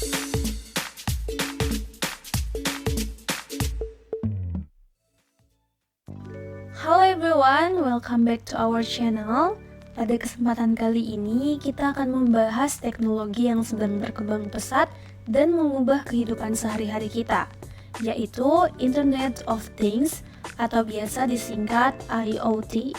Halo everyone, welcome back to our channel. Pada kesempatan kali ini kita akan membahas teknologi yang sedang berkembang pesat dan mengubah kehidupan sehari-hari kita, yaitu Internet of Things atau biasa disingkat IoT.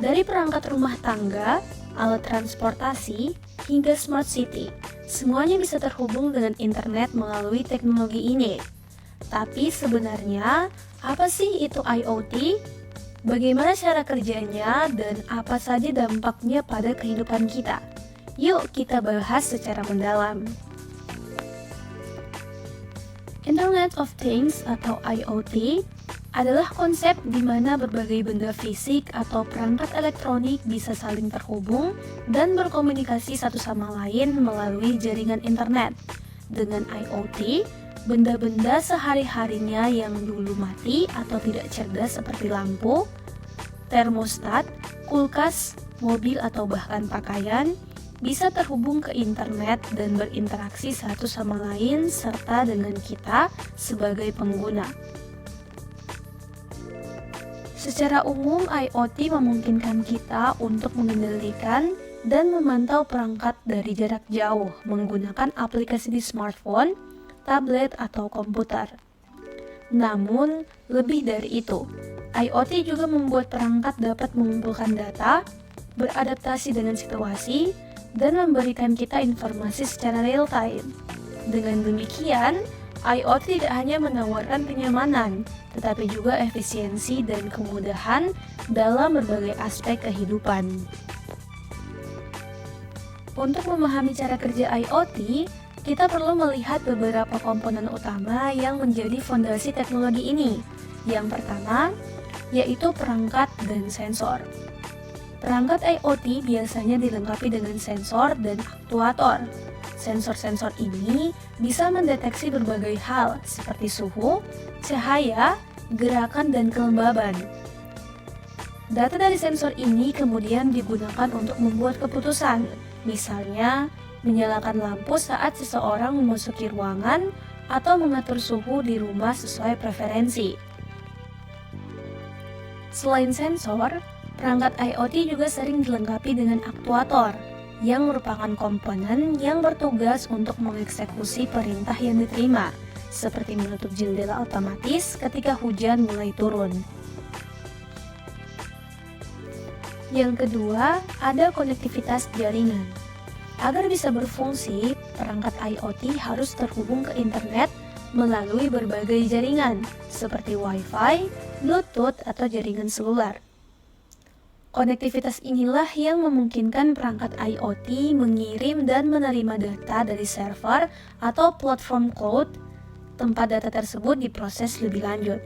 Dari perangkat rumah tangga, alat transportasi, hingga smart city, semuanya bisa terhubung dengan internet melalui teknologi ini. Tapi sebenarnya, apa sih itu IoT? Bagaimana cara kerjanya dan apa saja dampaknya pada kehidupan kita? Yuk kita bahas secara mendalam. Internet of Things atau IoT adalah konsep di mana berbagai benda fisik atau perangkat elektronik bisa saling terhubung dan berkomunikasi satu sama lain melalui jaringan internet. Dengan IoT, benda-benda sehari-harinya yang dulu mati atau tidak cerdas seperti lampu, termostat, kulkas, mobil atau bahkan pakaian bisa terhubung ke internet dan berinteraksi satu sama lain serta dengan kita sebagai pengguna. Secara umum, IoT memungkinkan kita untuk mengendalikan dan memantau perangkat dari jarak jauh menggunakan aplikasi di smartphone, tablet, atau komputer. Namun, lebih dari itu, IoT juga membuat perangkat dapat mengumpulkan data, beradaptasi dengan situasi, dan memberikan kita informasi secara real-time. Dengan demikian, IoT tidak hanya menawarkan kenyamanan, tetapi juga efisiensi dan kemudahan dalam berbagai aspek kehidupan. Untuk memahami cara kerja IoT, kita perlu melihat beberapa komponen utama yang menjadi fondasi teknologi ini. Yang pertama, yaitu perangkat dan sensor. Perangkat IoT biasanya dilengkapi dengan sensor dan aktuator. Sensor-sensor ini bisa mendeteksi berbagai hal seperti suhu, cahaya, gerakan, dan kelembaban. Data dari sensor ini kemudian digunakan untuk membuat keputusan, misalnya menyalakan lampu saat seseorang memasuki ruangan atau mengatur suhu di rumah sesuai preferensi. Selain sensor, perangkat IoT juga sering dilengkapi dengan aktuator, yang merupakan komponen yang bertugas untuk mengeksekusi perintah yang diterima, seperti menutup jendela otomatis ketika hujan mulai turun. Yang kedua, ada konektivitas jaringan. Agar bisa berfungsi, perangkat IoT harus terhubung ke internet melalui berbagai jaringan, seperti Wi-Fi, Bluetooth, atau jaringan seluler. Konektivitas inilah yang memungkinkan perangkat IoT mengirim dan menerima data dari server atau platform cloud, tempat data tersebut diproses lebih lanjut.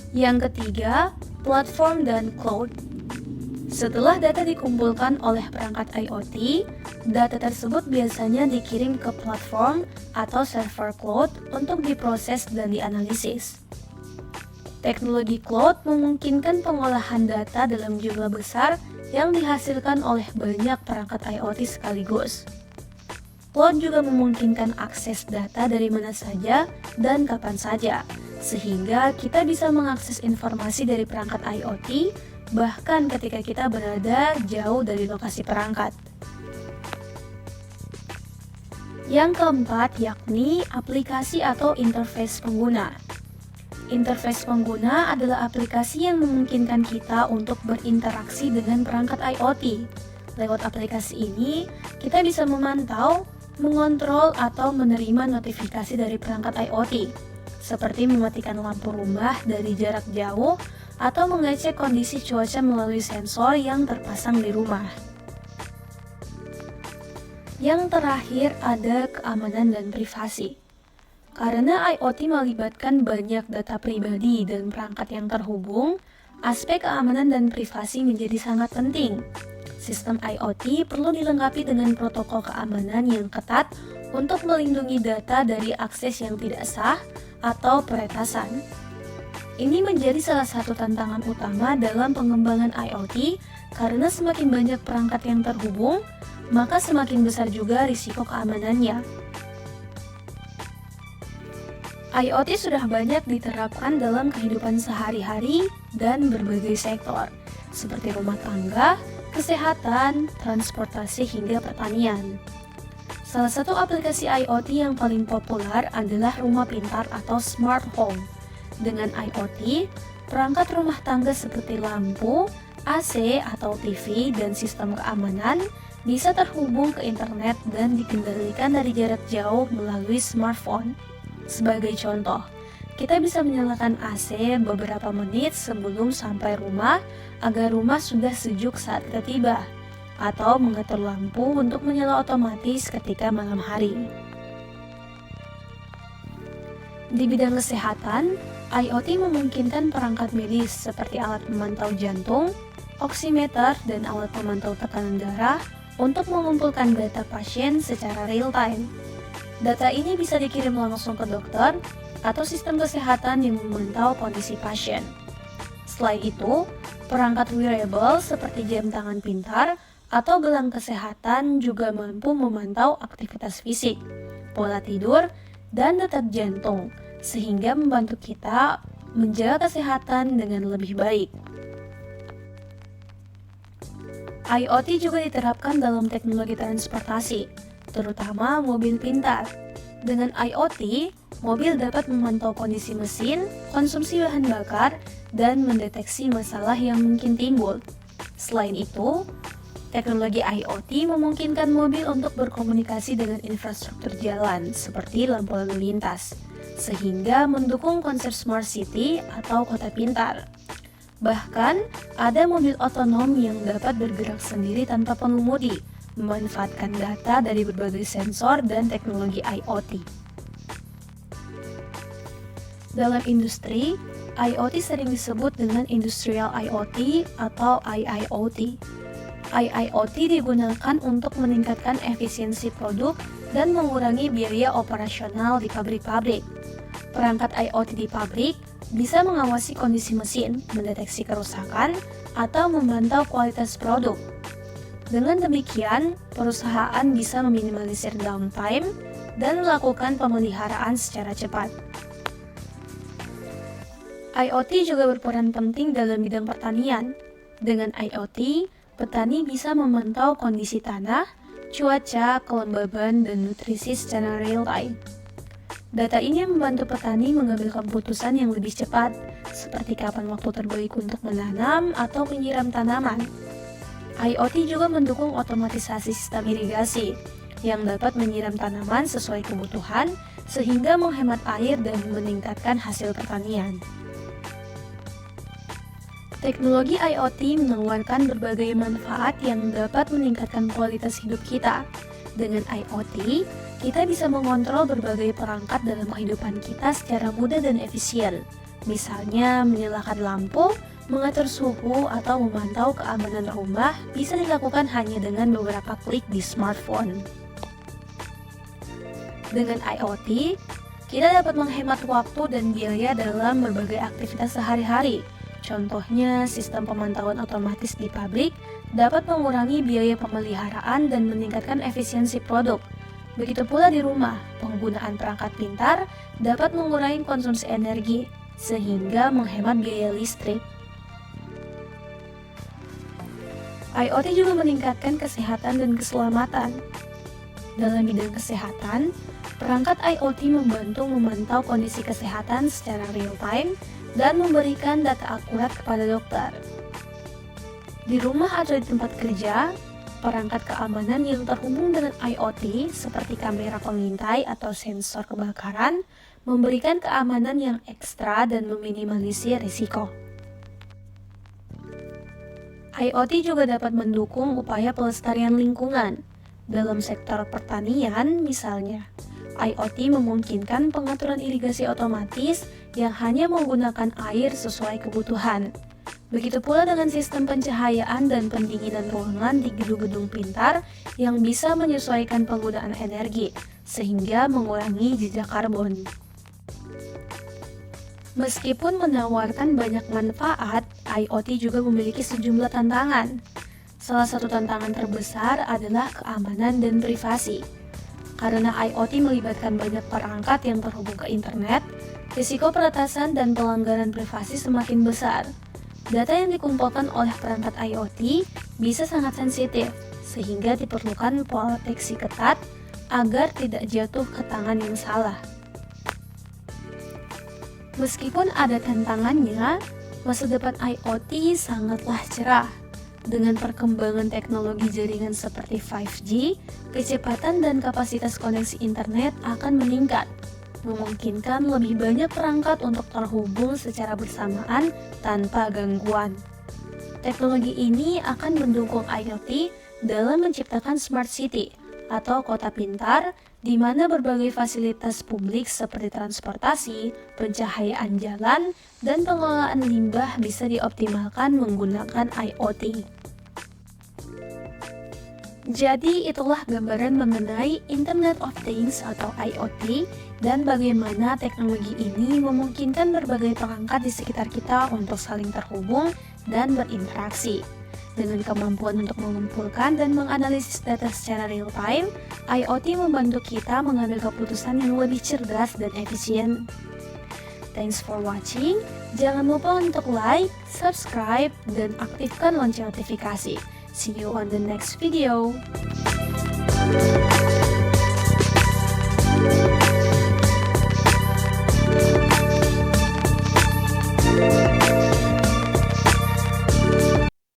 Yang ketiga, platform dan cloud. Setelah data dikumpulkan oleh perangkat IoT, data tersebut biasanya dikirim ke platform atau server cloud untuk diproses dan dianalisis. Teknologi cloud memungkinkan pengolahan data dalam jumlah besar yang dihasilkan oleh banyak perangkat IoT sekaligus. Cloud juga memungkinkan akses data dari mana saja dan kapan saja, sehingga kita bisa mengakses informasi dari perangkat IoT bahkan ketika kita berada jauh dari lokasi perangkat. Yang keempat yakni aplikasi atau interface pengguna. Interface pengguna adalah aplikasi yang memungkinkan kita untuk berinteraksi dengan perangkat IoT. Lewat aplikasi ini, kita bisa memantau, mengontrol, atau menerima notifikasi dari perangkat IoT, seperti mematikan lampu rumah dari jarak jauh atau mengecek kondisi cuaca melalui sensor yang terpasang di rumah. Yang terakhir ada keamanan dan privasi. Karena IoT melibatkan banyak data pribadi dan perangkat yang terhubung, aspek keamanan dan privasi menjadi sangat penting. Sistem IoT perlu dilengkapi dengan protokol keamanan yang ketat untuk melindungi data dari akses yang tidak sah atau peretasan. Ini menjadi salah satu tantangan utama dalam pengembangan IoT karena semakin banyak perangkat yang terhubung, maka semakin besar juga risiko keamanannya. IoT sudah banyak diterapkan dalam kehidupan sehari-hari dan berbagai sektor, seperti rumah tangga, kesehatan, transportasi, hingga pertanian. Salah satu aplikasi IoT yang paling populer adalah rumah pintar atau smart home. Dengan IoT, perangkat rumah tangga seperti lampu, AC atau TV, dan sistem keamanan bisa terhubung ke internet dan dikendalikan dari jarak jauh melalui smartphone. Sebagai contoh, kita bisa menyalakan AC beberapa menit sebelum sampai rumah agar rumah sudah sejuk saat kita tiba, atau mengatur lampu untuk menyala otomatis ketika malam hari. Di bidang kesehatan, IoT memungkinkan perangkat medis seperti alat pemantau jantung, oximeter, dan alat pemantau tekanan darah untuk mengumpulkan data pasien secara real-time. Data ini bisa dikirim langsung ke dokter atau sistem kesehatan yang memantau kondisi pasien. Selain itu, perangkat wearable seperti jam tangan pintar atau gelang kesehatan juga mampu memantau aktivitas fisik, pola tidur, dan detak jantung, sehingga membantu kita menjaga kesehatan dengan lebih baik. IoT juga diterapkan dalam teknologi transportasi, terutama mobil pintar. Dengan IoT, mobil dapat memantau kondisi mesin, konsumsi bahan bakar, dan mendeteksi masalah yang mungkin timbul. Selain itu, teknologi IoT memungkinkan mobil untuk berkomunikasi dengan infrastruktur jalan seperti lampu lalu lintas, sehingga mendukung konsep smart city atau kota pintar. Bahkan, ada mobil otonom yang dapat bergerak sendiri tanpa pengemudi, memanfaatkan data dari berbagai sensor dan teknologi IoT. Dalam industri, IoT sering disebut dengan Industrial IoT atau IIoT. IIoT digunakan untuk meningkatkan efisiensi produk dan mengurangi biaya operasional di pabrik-pabrik. Perangkat IoT di pabrik bisa mengawasi kondisi mesin, mendeteksi kerusakan, atau memantau kualitas produk. Dengan demikian, perusahaan bisa meminimalisir downtime dan melakukan pemeliharaan secara cepat. IoT juga berperan penting dalam bidang pertanian. Dengan IoT, petani bisa memantau kondisi tanah, cuaca, kelembaban, dan nutrisi secara real-time. Data ini membantu petani mengambil keputusan yang lebih cepat, seperti kapan waktu terbaik untuk menanam atau menyiram tanaman. IoT juga mendukung otomatisasi sistem irigasi, yang dapat menyiram tanaman sesuai kebutuhan, sehingga menghemat air dan meningkatkan hasil pertanian. Teknologi IoT menawarkan berbagai manfaat yang dapat meningkatkan kualitas hidup kita. Dengan IoT, kita bisa mengontrol berbagai perangkat dalam kehidupan kita secara mudah dan efisien. Misalnya, menyalakan lampu, mengatur suhu, atau memantau keamanan rumah bisa dilakukan hanya dengan beberapa klik di smartphone. Dengan IoT, kita dapat menghemat waktu dan biaya dalam berbagai aktivitas sehari-hari. Contohnya, sistem pemantauan otomatis di pabrik dapat mengurangi biaya pemeliharaan dan meningkatkan efisiensi produk. Begitu pula di rumah, penggunaan perangkat pintar dapat mengurangi konsumsi energi, sehingga menghemat biaya listrik. IoT juga meningkatkan kesehatan dan keselamatan. Dalam bidang kesehatan, perangkat IoT membantu memantau kondisi kesehatan secara real-time dan memberikan data akurat kepada dokter. Di rumah atau di tempat kerja, perangkat keamanan yang terhubung dengan IoT seperti kamera pengintai atau sensor kebakaran memberikan keamanan yang ekstra dan meminimalisir risiko. IoT juga dapat mendukung upaya pelestarian lingkungan. Dalam sektor pertanian misalnya, IoT memungkinkan pengaturan irigasi otomatis yang hanya menggunakan air sesuai kebutuhan. Begitu pula dengan sistem pencahayaan dan pendinginan ruangan di gedung-gedung pintar yang bisa menyesuaikan penggunaan energi, sehingga mengurangi jejak karbon. Meskipun menawarkan banyak manfaat, IoT juga memiliki sejumlah tantangan. Salah satu tantangan terbesar adalah keamanan dan privasi. Karena IoT melibatkan banyak perangkat yang terhubung ke internet, risiko peretasan dan pelanggaran privasi semakin besar. Data yang dikumpulkan oleh perangkat IoT bisa sangat sensitif, sehingga diperlukan proteksi ketat agar tidak jatuh ke tangan yang salah. Meskipun ada tantangannya, masa depan IoT sangatlah cerah. Dengan perkembangan teknologi jaringan seperti 5G, kecepatan dan kapasitas koneksi internet akan meningkat, memungkinkan lebih banyak perangkat untuk terhubung secara bersamaan tanpa gangguan. Teknologi ini akan mendukung IoT dalam menciptakan smart city atau kota pintar, di mana berbagai fasilitas publik seperti transportasi, pencahayaan jalan, dan pengelolaan limbah bisa dioptimalkan menggunakan IoT. Jadi itulah gambaran mengenai Internet of Things atau IoT dan bagaimana teknologi ini memungkinkan berbagai perangkat di sekitar kita untuk saling terhubung dan berinteraksi. Dengan kemampuan untuk mengumpulkan dan menganalisis data secara real time, IoT membantu kita mengambil keputusan yang lebih cerdas dan efisien. Thanks for watching. Jangan lupa untuk like, subscribe, dan aktifkan lonceng notifikasi. See you on the next video.